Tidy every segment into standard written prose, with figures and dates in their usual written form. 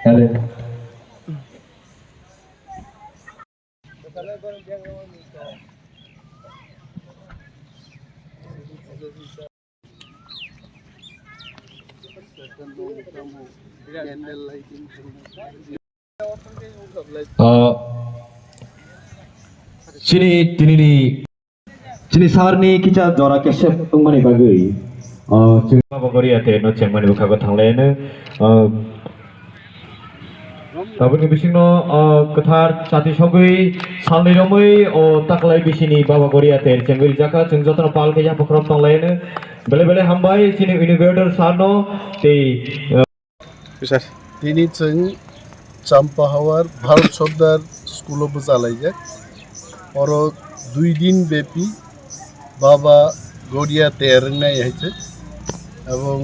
Chini sarni kita jora kesep tungmani bagai. Baba Garia Ter no cengmani bwkhaktwi thanglaiano. Tabuni bisingno kathar Chati Mwswngwi salni romoi o taklai bisini Baba Garia Ter Mwswngwi Rikha chung joto pal ke yapharo thanglaiano. Bele hambai chini innovator sarno tei তিনি চাম্পাহাওয়ার ভারত সর্দার স্কুলও চালাইজাক और 2 दिन ব্যাপী বাবা গড়িয়া তের নাই হয়েছে এবং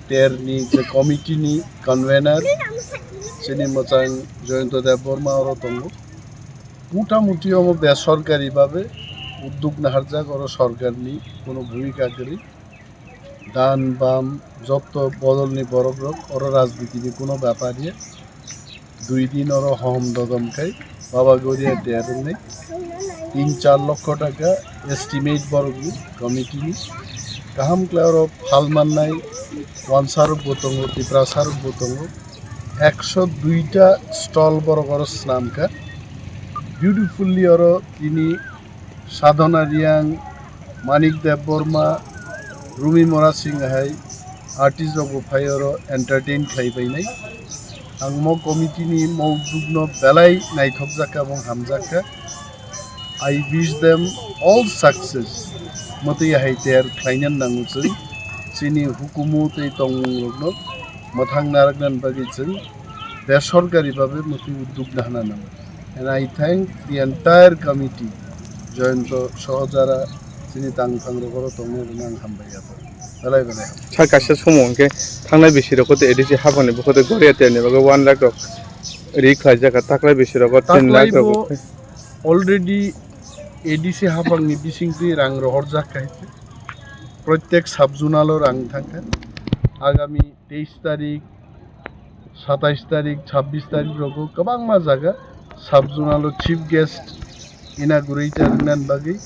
তেরনি যে কমিটিনি কনভেনার চিনি মোচাং জয়ন্ত দেব বর্মা আর তঙ্গ মোটামুটি বেসরকারিভাবে উদ্যোগ নাহার যাক আর সরকারনি কোনো ভূমিকা করি দান বাম যত বদলনি বরফরক और রাজনীতিনি কোনো ব্যাপারে 2 दिन और হম দদম খাই বাবা গড়িয়া তের নাই 3-4 লক্ষ টাকা এস্টিমেট বরগি কমিটি কাহাম ক্লার ফালমান নাই ওয়ানসারক বতঙ্গ টিপ্রাসারক বতঙ্গ 102টা স্টল বরগর স্নামকা বিউটিফুলি और তিনি সাধনা রিয়াং মানিক দেব বর্মা রুমি মরা সিং হাই आर्टिस्ट गफाय और एंटरटेन खाइबाय आं मो कमिटिनि मौजुगनो बेलाय नायथबजाका এবং हामजाका I wish them all success मते हाइतेर खाइनान नांगुचै चिनि हुकुमत तंगरनो मथां नारगनान बागिचै बेसरकारिभाবে मते उद्योग नाहाना नांगो and I thank the entire committee जयন্ত सहजारा चिनि तांफांरगरो तंगनो नां हामबाय बेलाय सरकारसे समावके थांनाय बिसिरखौ एडिसि हाबानि बखते गरिया तेरनि बागै 1 लाख रक रिखा जाका थाख्लाय बिसिरखौ 10 लाख रक अलरेडी एडिसि हाबांनि बिसिंति रां रहर जाखायते प्रत्येक साबजुनाल रां थांखा आगामी 23 तारिख 27 तारिख 26 तारिख रको गोबां मा जागा साबजुनाल चीफ गेस्ट इनागुरेटर नान बागै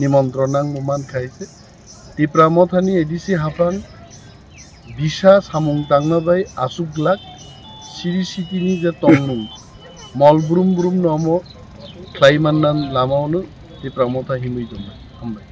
निमन्त्रण मान खायसे टिप्रामथानि एडिसि हाबां बिसा सामुं तांनाबाय आसुगलाक सिरि सिटिनि जे तंमुं मल ब्रुम ब्रुम नमो क्लाइमाननान लामावनो टिप्रामथा हिमै दं हामबाय।